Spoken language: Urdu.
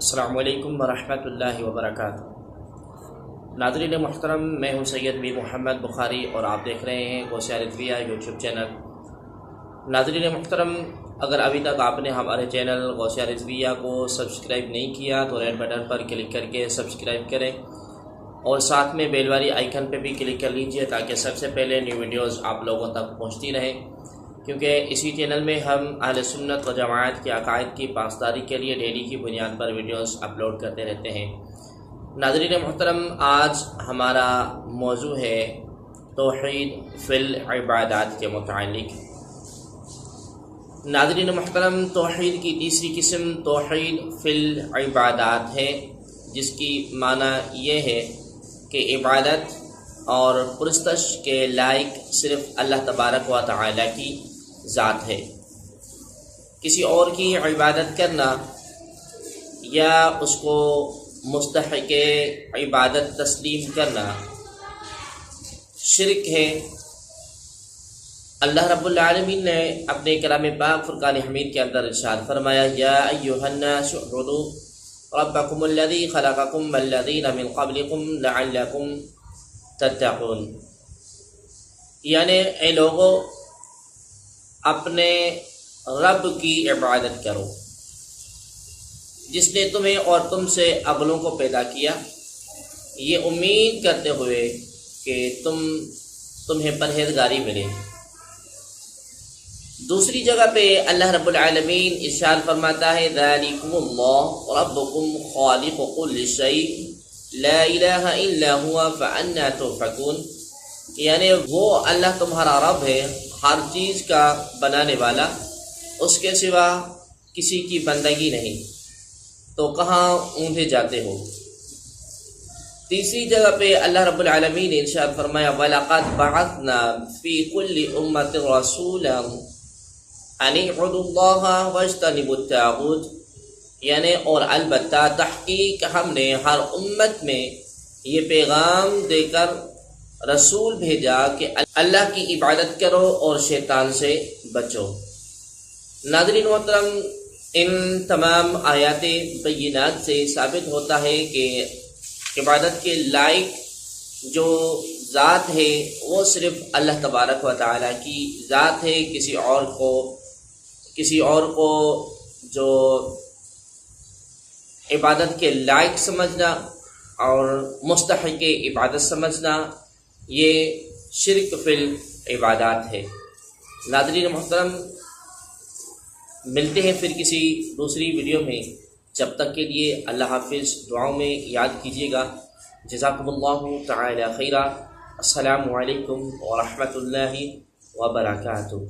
السلام علیکم ورحمۃ اللہ وبرکاتہ۔ ناظرین محترم، میں ہوں سید میر محمد بخاری اور آپ دیکھ رہے ہیں غوثیہ رضویہ یوٹیوب چینل۔ ناظرین محترم، اگر ابھی تک آپ نے ہمارے چینل غوثیہ رضویہ کو سبسکرائب نہیں کیا تو ریڈ بٹن پر کلک کر کے سبسکرائب کریں اور ساتھ میں بیل والی آئیکن پہ بھی کلک کر لیجئے تاکہ سب سے پہلے نیو ویڈیوز آپ لوگوں تک پہنچتی رہیں، کیونکہ اسی چینل میں ہم اہل سنت و جماعت کے عقائد کی پاسداری کے لیے ڈیلی کی بنیاد پر ویڈیوز اپلوڈ کرتے رہتے ہیں۔ ناظرین محترم، آج ہمارا موضوع ہے توحید فی العبادات کے متعلق۔ ناظرین محترم، توحید کی تیسری قسم توحید فی العبادات ہے، جس کی معنی یہ ہے کہ عبادت اور پرستش کے لائق صرف اللہ تبارک و تعالی کی ذات ہے۔ کسی اور کی عبادت کرنا یا اس کو مستحق عبادت تسلیم کرنا شرک ہے۔ اللہ رب العالمین نے اپنے کلام پاک فرقان حمید کے اندر ارشاد فرمایا، یا ایھا الناس اعبدوا ربکم الذی خلقکم والذین من قبلکم لعلکم تتقون، یعنی اے لوگو اپنے رب کی عبادت کرو جس نے تمہیں اور تم سے اگلوں کو پیدا کیا، یہ امید کرتے ہوئے کہ تمہیں پرہیزگاری ملے۔ دوسری جگہ پہ اللہ رب العالمین ارشاد فرماتا ہے، ذالکم اللہ ربکم خالق کل شیء لا الہ الا ہوا فانا تؤفکون، یعنی وہ اللہ تمہارا رب ہے، ہر چیز کا بنانے والا، اس کے سوا کسی کی بندگی نہیں، تو کہاں اونھے جاتے ہو۔ تیسری جگہ پہ اللہ رب العالمین نے ارشاد فرمایا، وَلَقَدْ بَعَثْنَا فِي كُلِّ أُمَّةٍ رَسُولًا أَنِ اعْبُدُوا اللَّهَ وَاجْتَنِبُوا الطَّاغُوتَ، یعنی اور البتہ تحقیق ہم نے ہر امت میں یہ پیغام دے کر رسول بھیجا کہ اللہ کی عبادت کرو اور شیطان سے بچو۔ ناظرین محترم، ان تمام آیات بینات سے ثابت ہوتا ہے کہ عبادت کے لائق جو ذات ہے وہ صرف اللہ تبارک و تعالی کی ذات ہے۔ کسی اور کو جو عبادت کے لائق سمجھنا اور مستحق عبادت سمجھنا، یہ شرک فی العبادات ہے۔ ناظرین محترم، ملتے ہیں پھر کسی دوسری ویڈیو میں، جب تک کے لیے اللہ حافظ۔ دعاؤں میں یاد کیجیے گا۔ جزاکم اللہ تعالی خیرا۔ السلام علیکم ورحمۃ اللہ وبرکاتہ۔